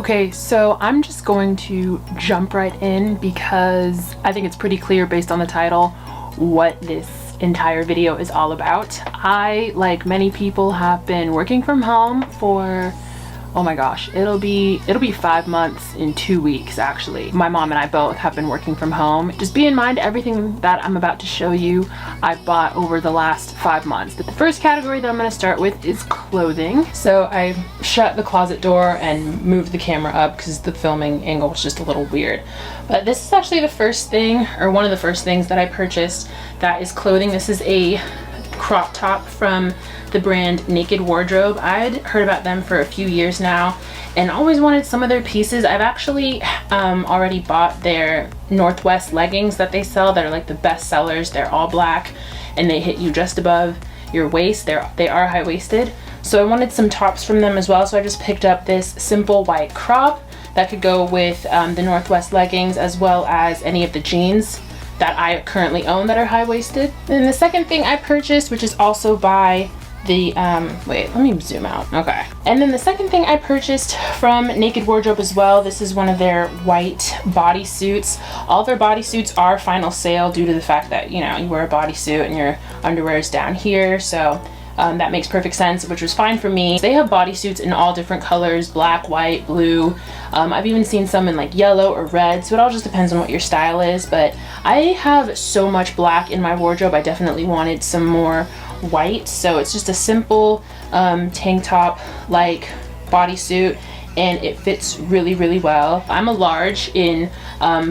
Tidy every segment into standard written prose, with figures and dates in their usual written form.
Okay, so I'm just going to jump right in because I think it's pretty clear based on the title what this entire video is all about. I, like many people, have been working from home for, oh my gosh, it'll be 5 months in 2 weeks actually. My mom and I both have been working from home. Just be in mind everything that I'm about to show you I bought over the last 5 months. But the first category that I'm going to start with is clothing. So I shut the closet door and moved the camera up because the filming angle was just a little weird. But this is actually the first thing, or one of the first things that I purchased that is clothing. This is a crop top from the brand Naked Wardrobe. I'd heard about them for a few years now and always wanted some of their pieces. I've actually already bought their Northwest leggings that they sell that are like the best sellers. They're all black and they hit you just above your waist. They are high-waisted. So I wanted some tops from them as well, so I just picked up this simple white crop that could go with the Northwest leggings as well as any of the jeans that I currently own that are high-waisted. And the second thing I purchased, which is also by the, wait, let me zoom out. Okay. And then the second thing I purchased from Naked Wardrobe as well, this is one of their white bodysuits. All their bodysuits are final sale due to the fact that, you know, you wear a bodysuit and your underwear is down here. So that makes perfect sense, which was fine for me. They have bodysuits in all different colors, black, white, blue. I've even seen some in like yellow or red, so it all just depends on what your style is. But I have so much black in my wardrobe, I definitely wanted some more white. So it's just a simple tank top like bodysuit, and it fits really, really well. I'm a large in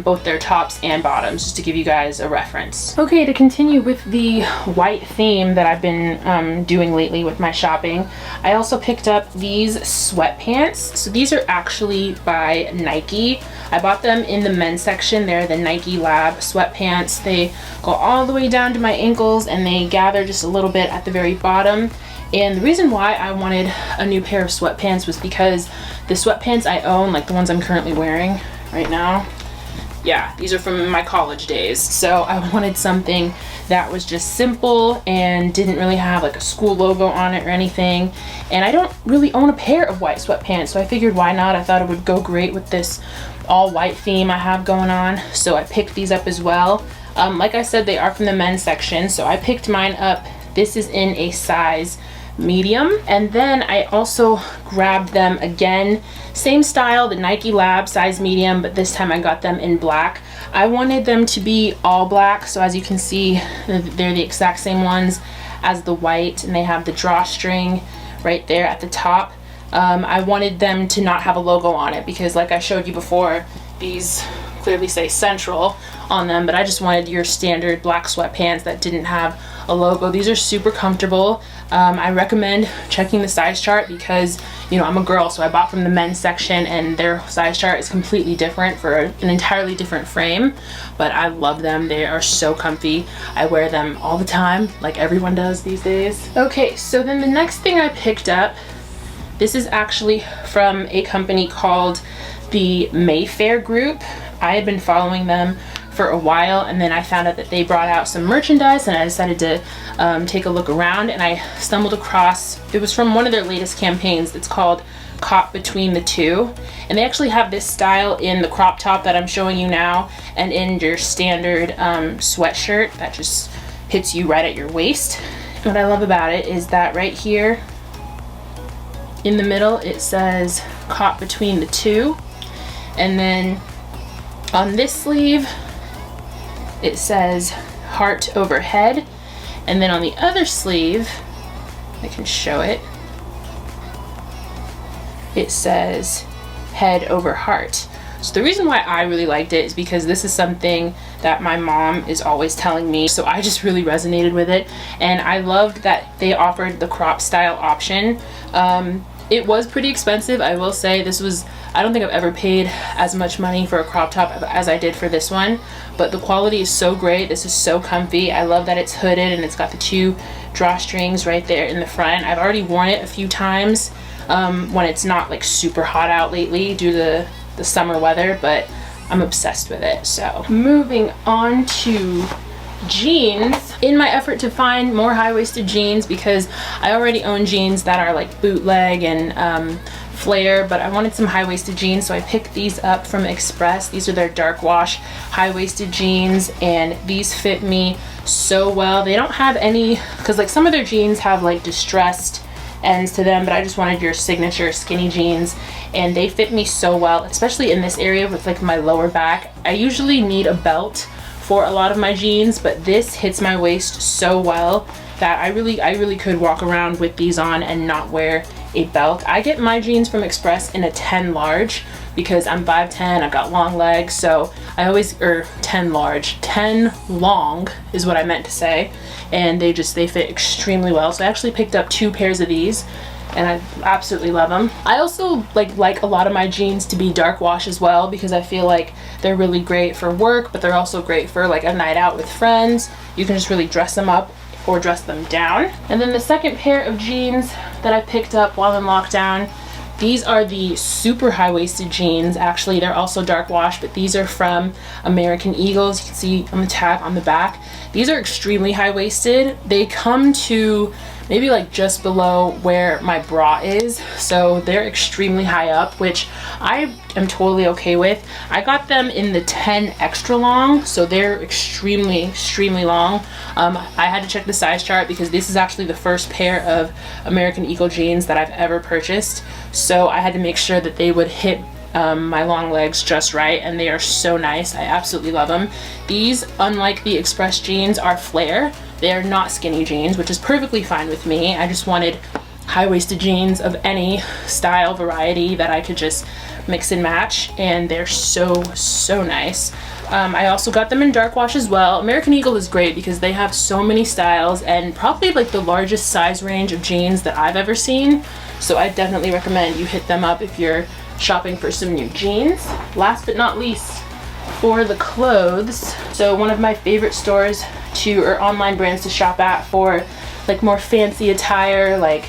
both their tops and bottoms, just to give you guys a reference. Okay, to continue with the white theme that I've been doing lately with my shopping, I also picked up these sweatpants. So these are actually by Nike. I bought them in the men's section. They're the NikeLab sweatpants. They go all the way down to my ankles and they gather just a little bit at the very bottom. And the reason why I wanted a new pair of sweatpants was because the sweatpants I own, like the ones I'm currently wearing right now, yeah, these are from my college days. So I wanted something that was just simple and didn't really have like a school logo on it or anything. And I don't really own a pair of white sweatpants, so I figured why not? I thought it would go great with this all white theme I have going on. So I picked these up as well. Like I said, they are from the men's section, so I picked mine up. This is in a size medium. And then I also grabbed them again, same style, the NikeLab size medium, but this time I got them in black. I wanted them to be all black, so as you can see, they're the exact same ones as the white, and they have the drawstring right there at the top. I wanted them to not have a logo on it because, like I showed you before, these clearly say Central on them, but I just wanted your standard black sweatpants that didn't have a logo. These are super comfortable. I recommend checking the size chart because, you know, I'm a girl, so I bought from the men's section and their size chart is completely different for an entirely different frame, but I love them. They are so comfy. I wear them all the time, like everyone does these days. Okay, so then the next thing I picked up, this is actually from a company called the Mayfair Group. I had been following them for a while, and then I found out that they brought out some merchandise, and I decided to take a look around, and I stumbled across, it was from one of their latest campaigns. It's called Caught Between the Two, and they actually have this style in the crop top that I'm showing you now, and in your standard sweatshirt that just hits you right at your waist. What I love about it is that right here in the middle it says Caught Between the Two, and then on this sleeve it says Heart Over Head, and then on the other sleeve, I can show it, it says Head Over Heart. So the reason why I really liked it is because this is something that my mom is always telling me, so I just really resonated with it, and I loved that they offered the crop style option. It was pretty expensive, I will say. This was, I don't think I've ever paid as much money for a crop top as I did for this one, but the quality is so great. This is so comfy. I love that it's hooded and it's got the two drawstrings right there in the front. I've already worn it a few times when it's not like super hot out lately due to the summer weather, but I'm obsessed with it. So moving on to jeans. In my effort to find more high-waisted jeans, because I already own jeans that are like bootleg and flare, but I wanted some high-waisted jeans, so I picked these up from Express. These are their dark wash high-waisted jeans, and these fit me so well. They don't have any, because like some of their jeans have like distressed ends to them, but I just wanted your signature skinny jeans, and they fit me so well, especially in this area with like my lower back. I usually need a belt for a lot of my jeans, but this hits my waist so well that I really could walk around with these on and not wear a belt. I get my jeans from Express in a 10 large because I'm 5'10", I've got long legs, so I always, 10 large, 10 long is what I meant to say, and they fit extremely well. So I actually picked up 2 pairs of these, and I absolutely love them. I also like a lot of my jeans to be dark wash as well, because I feel like they're really great for work, but they're also great for like a night out with friends. You can just really dress them up or dress them down. And then the second pair of jeans that I picked up while in lockdown, these are the super high-waisted jeans. Actually, they're also dark wash, but these are from American Eagles. You can see on the tag on the back. These are extremely high-waisted. They come to maybe like just below where my bra is, so they're extremely high up, which I am totally okay with. I got them in the 10 extra long, so they're extremely long. I had to check the size chart because this is actually the first pair of American Eagle jeans that I've ever purchased, so I had to make sure that they would hit my long legs just right, and they are so nice. I absolutely love them. These, unlike the Express jeans, are flare. They are not skinny jeans, which is perfectly fine with me. I just wanted high-waisted jeans of any style variety that I could just mix and match, and they're so nice. I also got them in dark wash as well. American Eagle is great because they have so many styles and probably like the largest size range of jeans that I've ever seen, so I definitely recommend you hit them up if you're shopping for some new jeans. Last but not least, for the clothes, so one of my favorite stores or online brands to shop at for like more fancy attire, like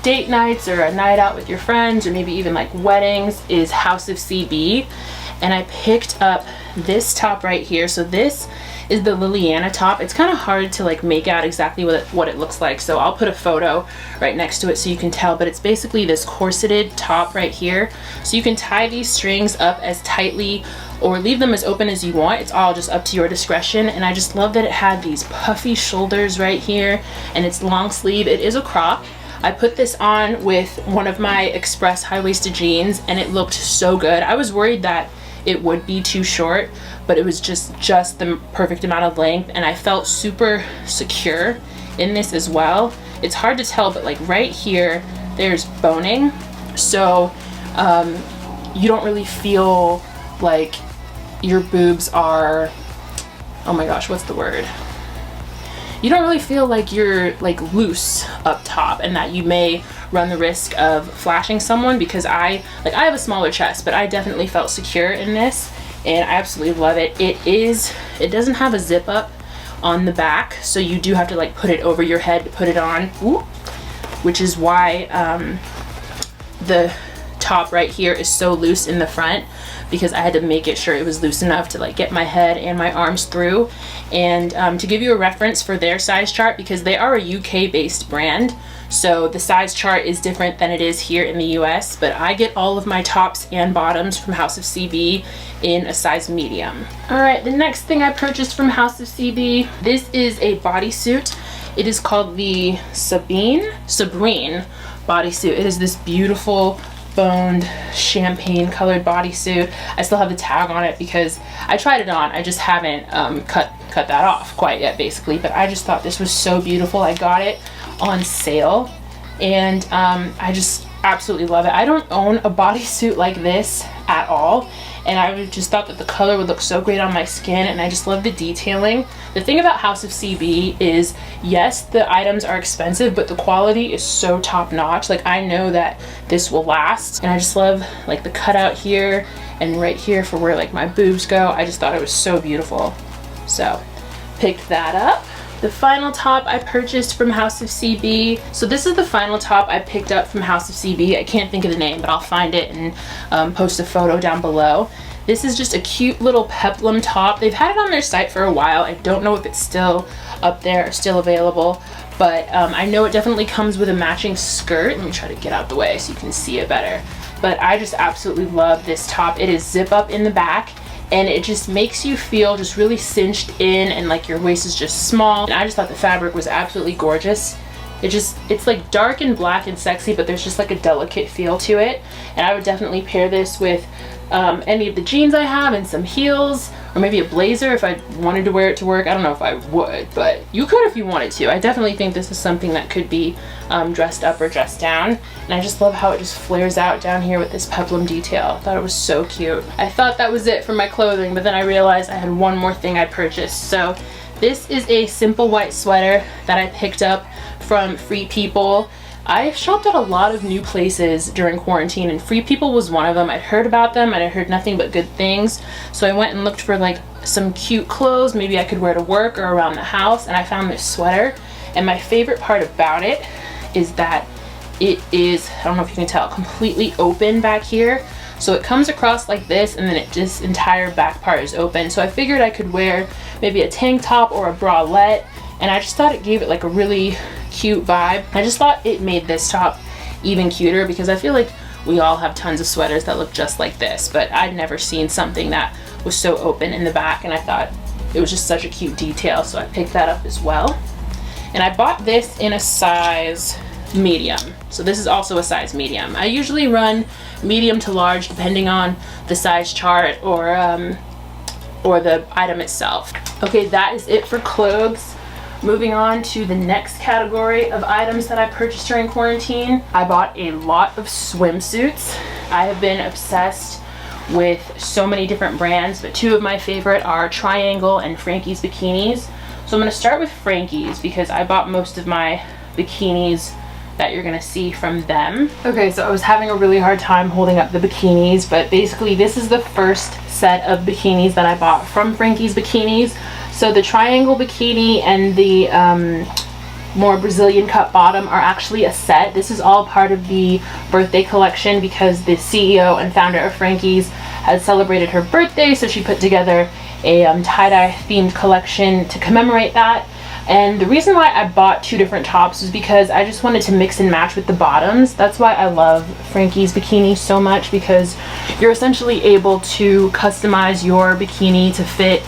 date nights or a night out with your friends, or maybe even like weddings, is House of CB. And I picked up this top right here. So this is the Lillianna top. It's kind of hard to like make out exactly what it looks like, so I'll put a photo right next to it so you can tell, but it's basically this corseted top right here. So you can tie these strings up as tightly or leave them as open as you want. It's all just up to your discretion, and I just love that it had these puffy shoulders right here, and it's long sleeve. It is a crop. I put this on with one of my Express high-waisted jeans, and it looked so good. I was worried that it would be too short, but it was just the perfect amount of length, and I felt super secure in this as well. It's hard to tell, but like right here there's boning, so you don't really feel like your boobs are, oh my gosh, what's the word? You don't really feel like you're like loose up top, and that you may run the risk of flashing someone, because I have a smaller chest, but I definitely felt secure in this, and I absolutely love it. It doesn't have a zip up on the back, so you do have to like put it over your head to put it on. Ooh. Which is why the top right here is so loose in the front, because I had to make it sure it was loose enough to like get my head and my arms through. And to give you a reference for their size chart, because they are a UK based brand, so the size chart is different than it is here in the US, but I get all of my tops and bottoms from House of CB in a size medium. Alright, the next thing I purchased from House of CB, this is a bodysuit. It is called the Sabrine Bodysuit. It is this beautiful boned champagne colored bodysuit. I still have the tag on it because I tried it on. I just haven't cut that off quite yet, basically, but I just thought this was so beautiful. I got it on sale, and I just absolutely love it. I don't own a bodysuit like this at all, and I just thought that the color would look so great on my skin, and I just love the detailing. The thing about House of CB is, yes, the items are expensive, but the quality is so top notch. Like, I know that this will last, and I just love like the cutout here and right here for where like my boobs go. I just thought it was so beautiful, so picked that up. The final top I purchased from House of CB. So this is the final top I picked up from House of CB. I can't think of the name, but I'll find it and post a photo down below. This is just a cute little peplum top. They've had it on their site for a while. I don't know if it's still up there or still available, but I know it definitely comes with a matching skirt. Let me try to get out the way so you can see it better. But I just absolutely love this top. It is zip up in the back, and it just makes you feel just really cinched in, and like your waist is just small. And I just thought the fabric was absolutely gorgeous. It's like dark and black and sexy, but there's just like a delicate feel to it. And I would definitely pair this with any of the jeans I have and some heels, or maybe a blazer if I wanted to wear it to work. I don't know if I would, but you could if you wanted to. I definitely think this is something that could be dressed up or dressed down. And I just love how it just flares out down here with this peplum detail. I thought it was so cute. I thought that was it for my clothing, but then I realized I had one more thing I purchased. So this is a simple white sweater that I picked up from Free People. I shopped at a lot of new places during quarantine, and Free People was one of them. I'd heard about them and I heard nothing but good things. So I went and looked for like some cute clothes maybe I could wear to work or around the house, and I found this sweater. And my favorite part about it is that it is, I don't know if you can tell, completely open back here. So it comes across like this, and then this entire back part is open. So I figured I could wear maybe a tank top or a bralette, and I just thought it gave it like a really cute vibe. I just thought it made this top even cuter, because I feel like we all have tons of sweaters that look just like this, but I'd never seen something that was so open in the back, and I thought it was just such a cute detail, so I picked that up as well. And I bought this in a size medium. So this is also a size medium. I usually run medium to large depending on the size chart or the item itself. Okay, that is it for clothes. Moving on to the next category of items that I purchased during quarantine. I bought a lot of swimsuits. I have been obsessed with so many different brands, but two of my favorite are Triangle and Frankie's bikinis. So I'm going to start with Frankie's because I bought most of my bikinis that you're gonna see from them. Okay, so I was having a really hard time holding up the bikinis, but basically this is the first set of bikinis that I bought from Frankie's Bikinis. So the triangle bikini and the more Brazilian cut bottom are actually a set. This is all part of the birthday collection because the CEO and founder of Frankie's had celebrated her birthday, so she put together a tie-dye themed collection to commemorate that. And the reason why I bought two different tops is because I just wanted to mix and match with the bottoms. That's why I love Frankie's Bikini so much, because you're essentially able to customize your bikini to fit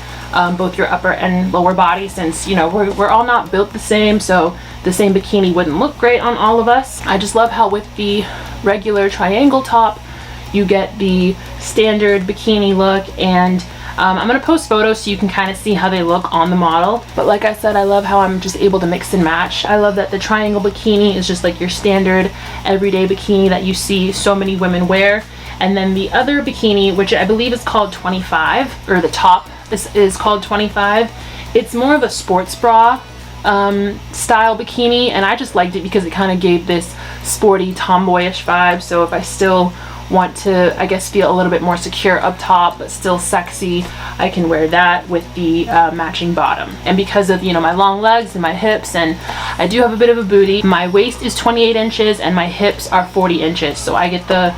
both your upper and lower body, since, you know, we're all not built the same, so the same bikini wouldn't look great on all of us. I just love how with the regular triangle top, you get the standard bikini look, and I'm going to post photos so you can kind of see how they look on the model. But like I said, I love how I'm just able to mix and match. I love that the triangle bikini is just like your standard everyday bikini that you see so many women wear. And then the other bikini, which I believe is called 25, or the top is called 25, it's more of a sports bra style bikini, and I just liked it because it kind of gave this sporty tomboyish vibe. So if I still want to, I guess, feel a little bit more secure up top but still sexy, I can wear that with the matching bottom. And because of, you know, my long legs and my hips, and I do have a bit of a booty, my waist is 28 inches and my hips are 40 inches, so I get the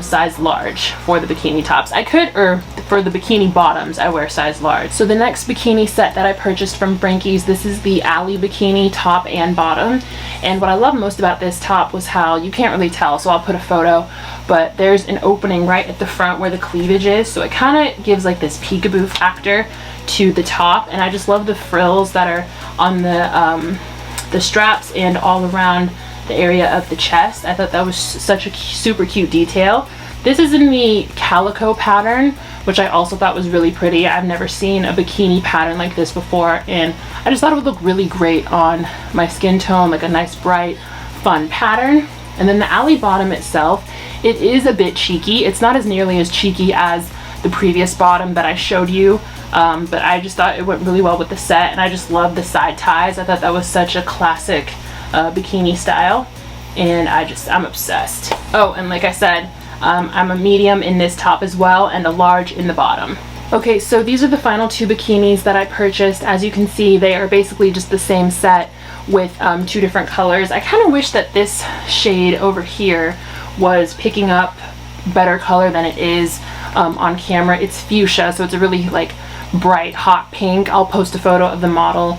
size large for the bikini tops. I could, or for the bikini bottoms, I wear size large. So the next bikini set that I purchased from Frankie's, this is the Alley bikini top and bottom. And what I love most about this top was how, you can't really tell, so I'll put a photo, but there's an opening right at the front where the cleavage is, so it kind of gives like this peekaboo factor to the top. And I just love the frills that are on the straps and all around the area of the chest. I thought that was such a super cute detail. This is in the Calico pattern, which I also thought was really pretty. I've never seen a bikini pattern like this before, and I just thought it would look really great on my skin tone, like a nice bright fun pattern. And then the Alley bottom itself, it is a bit cheeky. It's not as nearly as cheeky as the previous bottom that I showed you, but I just thought it went really well with the set, and I just love the side ties. I thought that was such a classic bikini style, and I'm obsessed. Oh, and like I said, I'm a medium in this top as well and a large in the bottom. Okay, so these are the final two bikinis that I purchased. As you can see, they are basically just the same set with two different colors. I kind of wish that this shade over here was picking up better color than it is on camera. It's fuchsia, so it's a really like bright hot pink. I'll post a photo of the model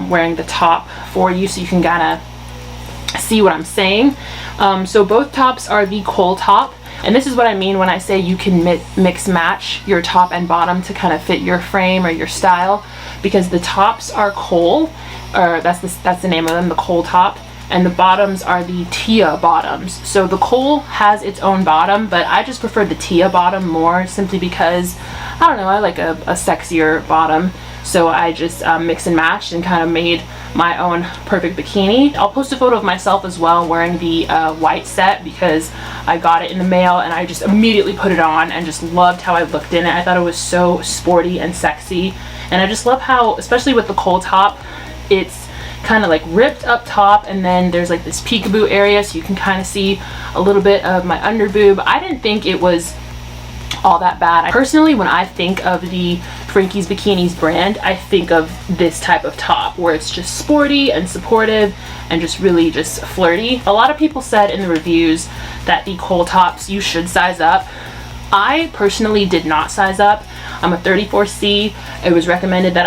wearing the top for you so you can kind of see what I'm saying. So both tops are the Cole top, and this is what I mean when I say you can mix match your top and bottom to kind of fit your frame or your style, because the tops are Cole, or that's the name of them, the Cole top, and the bottoms are the Tia bottoms. So the Cole has its own bottom, but I just prefer the Tia bottom more, simply because, I don't know, I like a sexier bottom. So I just mix and matched and kind of made my own perfect bikini. I'll post a photo of myself as well wearing the white set, because I got it in the mail and I just immediately put it on and just loved how I looked in it. I thought it was so sporty and sexy, and I just love how, especially with the Cole top, it's kind of like ripped up top, and then there's like this peekaboo area so you can kind of see a little bit of my under boob. I didn't think it was all that bad. Personally, when I think of the Frankie's Bikinis brand, I think of this type of top where it's just sporty and supportive and just really just flirty. A lot of people said in the reviews that the Cole tops, you should size up. I personally did not size up. I'm a 34C. It was recommended that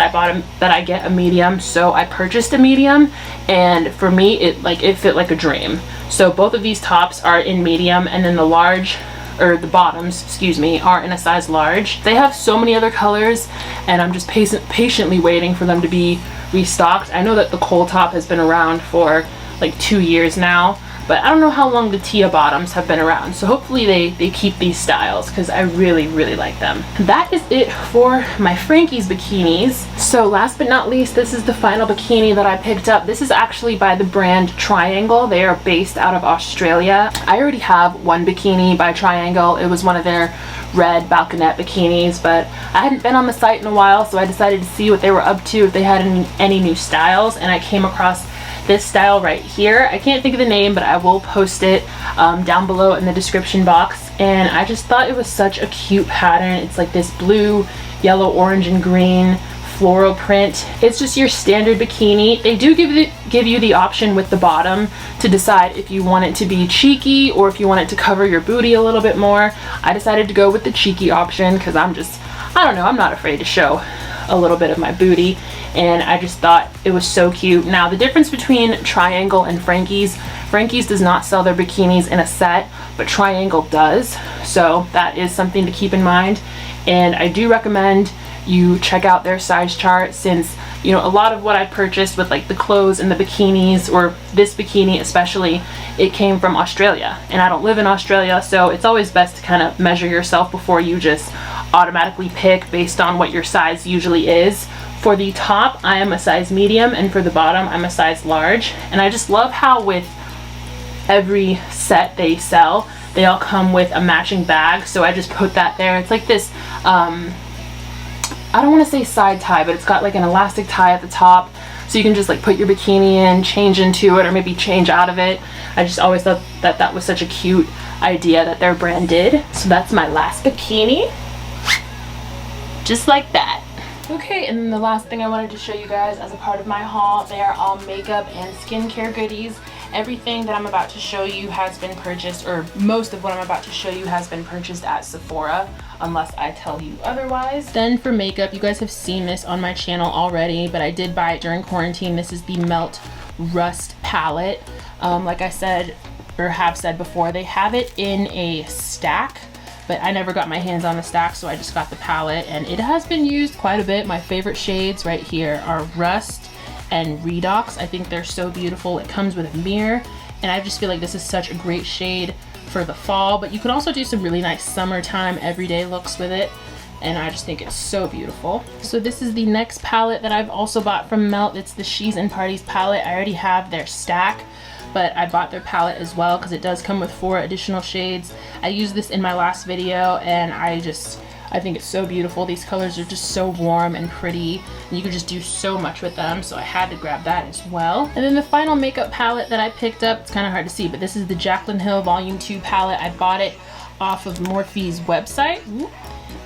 I get a medium, so I purchased a medium, and for me it fit like a dream. So both of these tops are in medium, and then the large, or the bottoms, excuse me, are in a size large. They have so many other colors, and I'm just patiently waiting for them to be restocked. I know that the Cole top has been around for like 2 years now, but I don't know how long the Tia bottoms have been around. So hopefully they keep these styles, because I really, really like them. That is it for my Frankie's bikinis. So last but not least, this is the final bikini that I picked up. This is actually by the brand Triangle. They are based out of Australia. I already have one bikini by Triangle. It was one of their red balconette bikinis, but I hadn't been on the site in a while, so I decided to see what they were up to, if they had any new styles, and I came across this style right here. I can't think of the name, but I will post it down below in the description box. And I just thought it was such a cute pattern. It's like this blue, yellow, orange, and green floral print. It's just your standard bikini. They do give you the option with the bottom to decide if you want it to be cheeky or if you want it to cover your booty a little bit more. I decided to go with the cheeky option because I don't know, I'm not afraid to show a little bit of my booty, and I just thought it was so cute. Now the difference between Triangle and Frankie's does not sell their bikinis in a set, but Triangle does, so that is something to keep in mind. And I do recommend you check out their size chart, since, you know, a lot of what I purchased with like the clothes and the bikinis, or this bikini especially, it came from Australia, and I don't live in Australia, so it's always best to kind of measure yourself before you just automatically pick based on what your size usually is. For the top, I am a size medium, and for the bottom, I'm a size large. And I just love how with every set they sell, they all come with a matching bag, so I just put that there. It's like this, I don't want to say side tie, but it's got like an elastic tie at the top, so you can just like put your bikini in, change into it, or maybe change out of it. I just always thought that that was such a cute idea that their brand did. So that's my last bikini. Just like that. Okay, and then the last thing I wanted to show you guys as a part of my haul, they are all makeup and skincare goodies. Everything that I'm about to show you has been purchased, or most of what I'm about to show you has been purchased at Sephora, unless I tell you otherwise. Then for makeup, you guys have seen this on my channel already, but I did buy it during quarantine. This is the Melt Rust palette. Like I said, or have said before, they have it in a stack, but I never got my hands on the stack, so I just got the palette, and it has been used quite a bit. My favorite shades right here are Rust and Redox. I think they're so beautiful. It comes with a mirror, and I just feel like this is such a great shade for the fall, but you can also do some really nice summertime everyday looks with it, and I just think it's so beautiful. So this is the next palette that I've also bought from Melt. It's the She's and Parties palette. I already have their stack, but I bought their palette as well because it does come with 4 additional shades. I used this in my last video, and I think it's so beautiful. These colors are just so warm and pretty, and you can just do so much with them, so I had to grab that as well. And then the final makeup palette that I picked up, it's kind of hard to see, but this is the Jaclyn Hill Volume 2 palette. I bought it off of Morphe's website,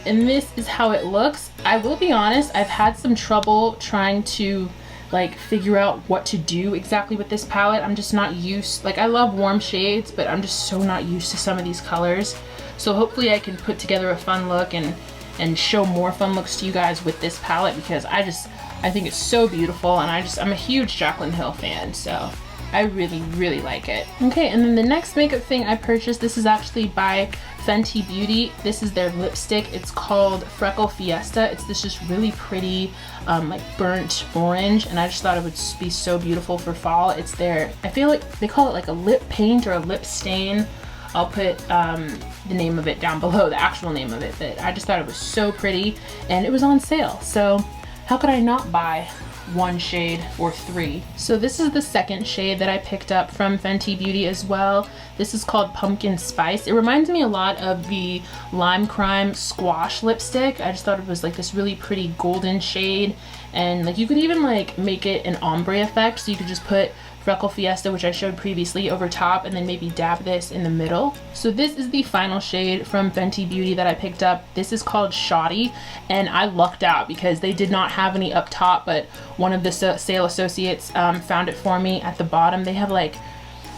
and this is how it looks. I will be honest, I've had some trouble trying to like figure out what to do exactly with this palette. I'm just not used, like I love warm shades, but I'm just so not used to some of these colors. So hopefully I can put together a fun look and show more fun looks to you guys with this palette, because I just I think it's so beautiful, and I'm a huge Jaclyn Hill fan, so I really, really like it. Okay, and then the next makeup thing I purchased, this is actually by Fenty Beauty. This is their lipstick. It's called Freckle Fiesta. It's this just really pretty, like burnt orange, and I just thought it would be so beautiful for fall. It's their, I feel like they call it like a lip paint or a lip stain. I'll put the name of it down below, the actual name of it, but I just thought it was so pretty, and it was on sale. So how could I not buy one shade or three? So this is the second shade that I picked up from Fenty Beauty as well. This is called Pumpkin Spice. It reminds me a lot of the Lime Crime Squash lipstick. I just thought it was like this really pretty golden shade, and like you could even like make it an ombre effect, so you could just put Freckle Fiesta, which I showed previously, over top, and then maybe dab this in the middle. So this is the final shade from Fenty Beauty that I picked up. This is called Shoddy, and I lucked out because they did not have any up top, but one of the sale associates found it for me at the bottom. They have like,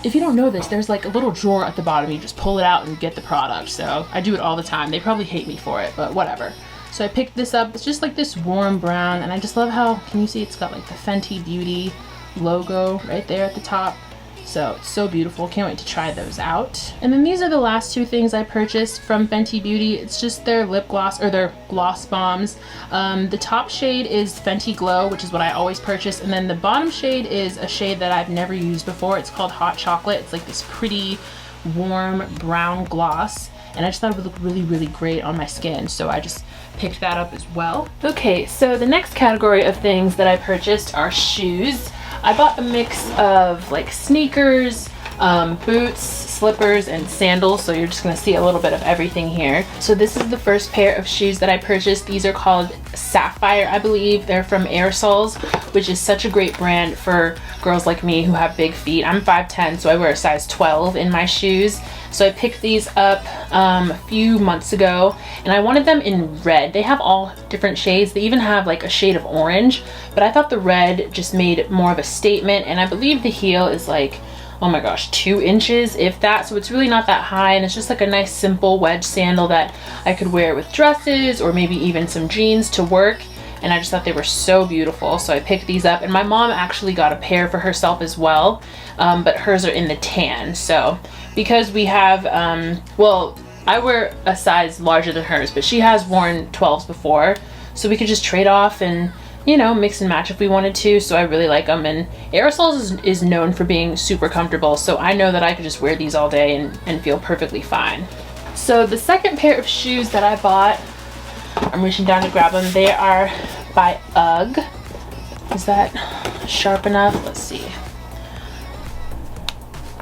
if you don't know this, there's like a little drawer at the bottom. You just pull it out and get the product. So I do it all the time. They probably hate me for it, but whatever. So I picked this up. It's just like this warm brown, and I just love how, can you see it's got like the Fenty Beauty logo right there at the top. So it's so beautiful. Can't wait to try those out. And then these are the last two things I purchased from Fenty Beauty. It's just their lip gloss, or their gloss bombs. The top shade is Fenty Glow, which is what I always purchase, and then the bottom shade is a shade that I've never used before. It's called Hot Chocolate. It's like this pretty warm brown gloss, and I just thought it would look really, really great on my skin, so I just picked that up as well. Okay, so the next category of things that I purchased are shoes. I bought a mix of like sneakers, boots, slippers, and sandals, so you're just gonna see a little bit of everything here. So this is the first pair of shoes that I purchased. These are called Sapphire, I believe. They're from Aerosols, which is such a great brand for girls like me who have big feet. I'm 5'10", so I wear a size 12 in my shoes. So I picked these up a few months ago, and I wanted them in red. They have all different shades. They even have like a shade of orange, but I thought the red just made more of a statement, and I believe the heel is like, oh my gosh, 2 inches, if that. So it's really not that high, and it's just like a nice simple wedge sandal that I could wear with dresses or maybe even some jeans to work. And I just thought they were so beautiful, so I picked these up. And my mom actually got a pair for herself as well, but hers are in the tan. So because we have, well, I wear a size larger than hers, but she has worn 12s before, so we could just trade off and, you know, mix and match if we wanted to. So I really like them, and Aerosols is known for being super comfortable, so I know that I could just wear these all day and feel perfectly fine. So the second pair of shoes that I bought, I'm reaching down to grab them. They are by UGG. Is that sharp enough? Let's see.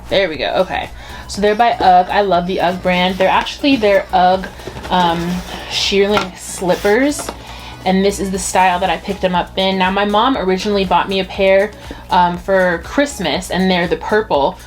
There we go. Okay. So they're by UGG. I love the UGG brand. They're actually their UGG shearling slippers. And this is the style that I picked them up in. Now, my mom originally bought me a pair for Christmas, and they're the purple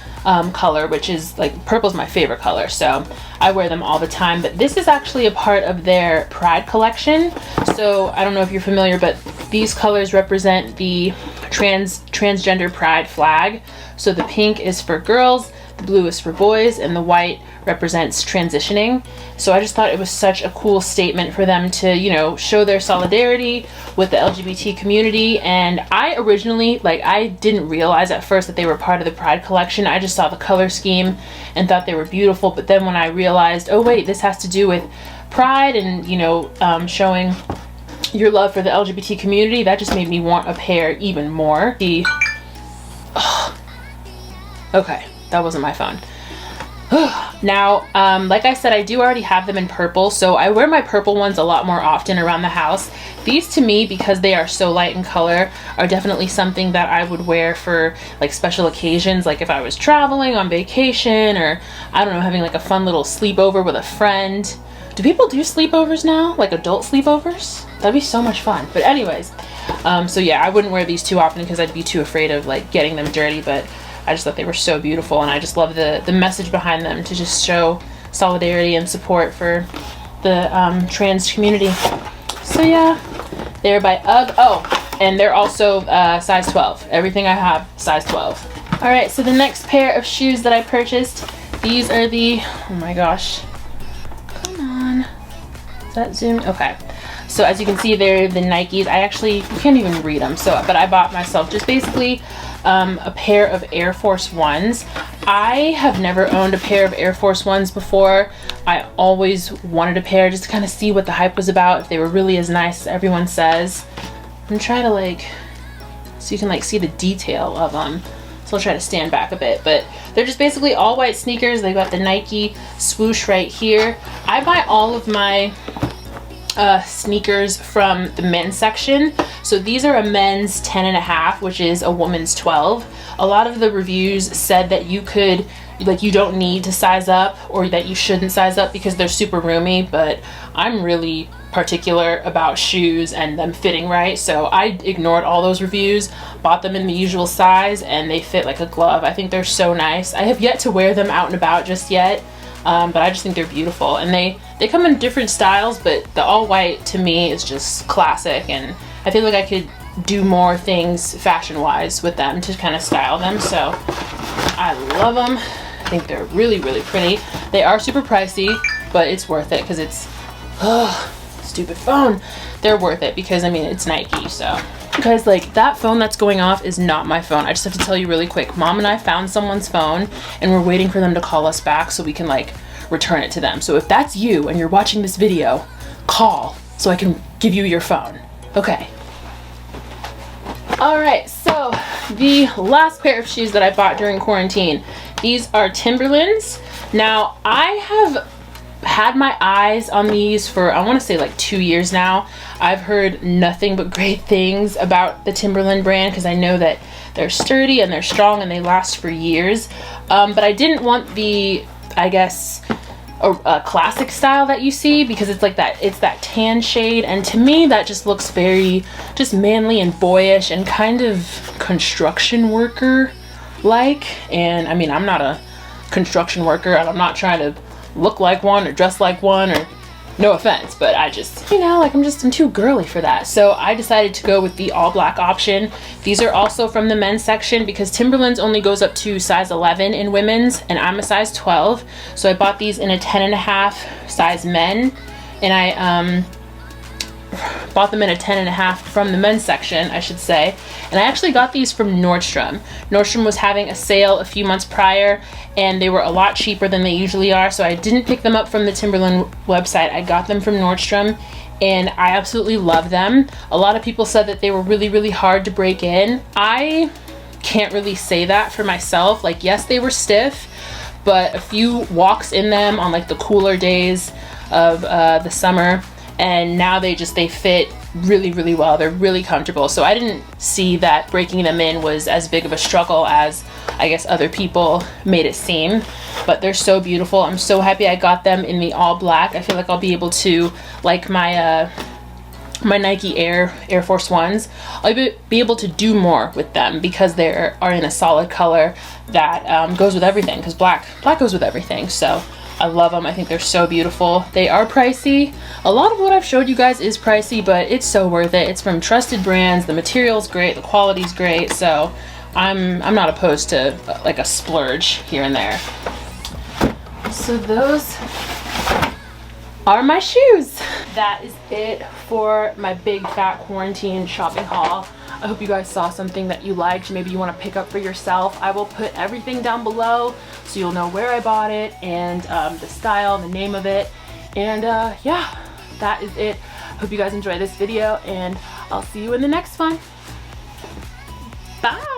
color, which is like, purple's my favorite color, so I wear them all the time. But this is actually a part of their Pride collection. So I don't know if you're familiar, but these colors represent the transgender Pride flag. So the pink is for girls, the blue is for boys, and the white represents transitioning. So I just thought it was such a cool statement for them to, you know, show their solidarity with the LGBT community. And I originally, like, I didn't realize at first that they were part of the Pride collection. I just saw the color scheme and thought they were beautiful. But then when I realized, oh wait, this has to do with Pride and, you know, showing your love for the LGBT community, that just made me want a pair even more. Okay, that wasn't my phone. Now, like I said, I do already have them in purple, so I wear my purple ones a lot more often around the house. These, to me, because they are so light in color, are definitely something that I would wear for like special occasions, like if I was traveling on vacation, or I don't know, having like a fun little sleepover with a friend. Do people do sleepovers now? Like adult sleepovers? That'd be so much fun. But anyways, so yeah, I wouldn't wear these too often because I'd be too afraid of like getting them dirty, but I just thought they were so beautiful, and I just love the message behind them to just show solidarity and support for the trans community. So yeah, they're by UGG. Oh, and they're also size 12. Everything I have, size 12. All right, so the next pair of shoes that I purchased, these are the, oh my gosh, come on, is that zoomed? Okay. So as you can see, they're the Nikes. I actually can't even read them, but I bought myself just basically a pair of Air Force Ones. I have never owned a pair of Air Force Ones before. I always wanted a pair just to kind of see what the hype was about, if they were really as nice as everyone says. I'm trying to like, so you can like see the detail of them. So I'll try to stand back a bit, but they're just basically all white sneakers. They got the Nike swoosh right here. I buy all of my sneakers from the men's section. So these are a men's 10.5, which is a woman's 12. A lot of the reviews said that you could, like, you don't need to size up, or that you shouldn't size up because they're super roomy, but I'm really particular about shoes and them fitting right, so I ignored all those reviews, bought them in the usual size, and they fit like a glove. I think they're so nice. I have yet to wear them out and about just yet, but I just think they're beautiful, and they come in different styles, but the all white to me is just classic, and I feel like I could do more things fashion wise with them to kind of style them. So I love them. I think they're really, really pretty. They are super pricey, but it's worth it because it's, stupid phone. They're worth it because I mean it's Nike. So guys, like, that phone that's going off is not my phone. I just have to tell you really quick, Mom and I found someone's phone and we're waiting for them to call us back so we can like return it to them. So if that's you and you're watching this video, call so I can give you your phone. Okay. All right, so the last pair of shoes that I bought during quarantine, these are Timberlands. Now I have had my eyes on these for, I want to say like 2 years now. I've heard nothing but great things about the Timberland brand because I know that they're sturdy and they're strong and they last for years. But I didn't want the, I guess, a classic style that you see because it's like that, it's that tan shade, and to me that just looks very just manly and boyish and kind of construction worker like. And I mean, I'm not a construction worker and I'm not trying to look like one or dress like one, or no offense, but I just, you know, like I'm too girly for that. So I decided to go with the all black option. These are also from the men's section because Timberlands only goes up to size 11 in women's and I'm a size 12. So I bought these in a 10.5 size men, and I bought them in a 10.5 from the men's section, I should say. And I actually got these from Nordstrom. Nordstrom was having a sale a few months prior and they were a lot cheaper than they usually are, so I didn't pick them up from the Timberland website. I got them from Nordstrom and I absolutely love them. A lot of people said that they were really, really hard to break in. I can't really say that for myself. Like, yes, they were stiff, but a few walks in them on like the cooler days of the summer, and now they fit really, really well. They're really comfortable. So I didn't see that breaking them in was as big of a struggle as I guess other people made it seem, but they're so beautiful. I'm so happy I got them in the all black. I feel like I'll be able to, like my my Nike Air Force Ones, I'll be able to do more with them because they are in a solid color that goes with everything, because black goes with everything. So I love them. I think they're so beautiful. They are pricey. A lot of what I've showed you guys is pricey, but it's so worth it. It's from trusted brands. The material's great. The quality's great. So I'm not opposed to like a splurge here and there. So those are my shoes. That is it for my big fat quarantine shopping haul. I hope you guys saw something that you liked, maybe you want to pick up for yourself. I will put everything down below so you'll know where I bought it and the style, the name of it. And yeah, that is it. Hope you guys enjoy this video and I'll see you in the next one. Bye.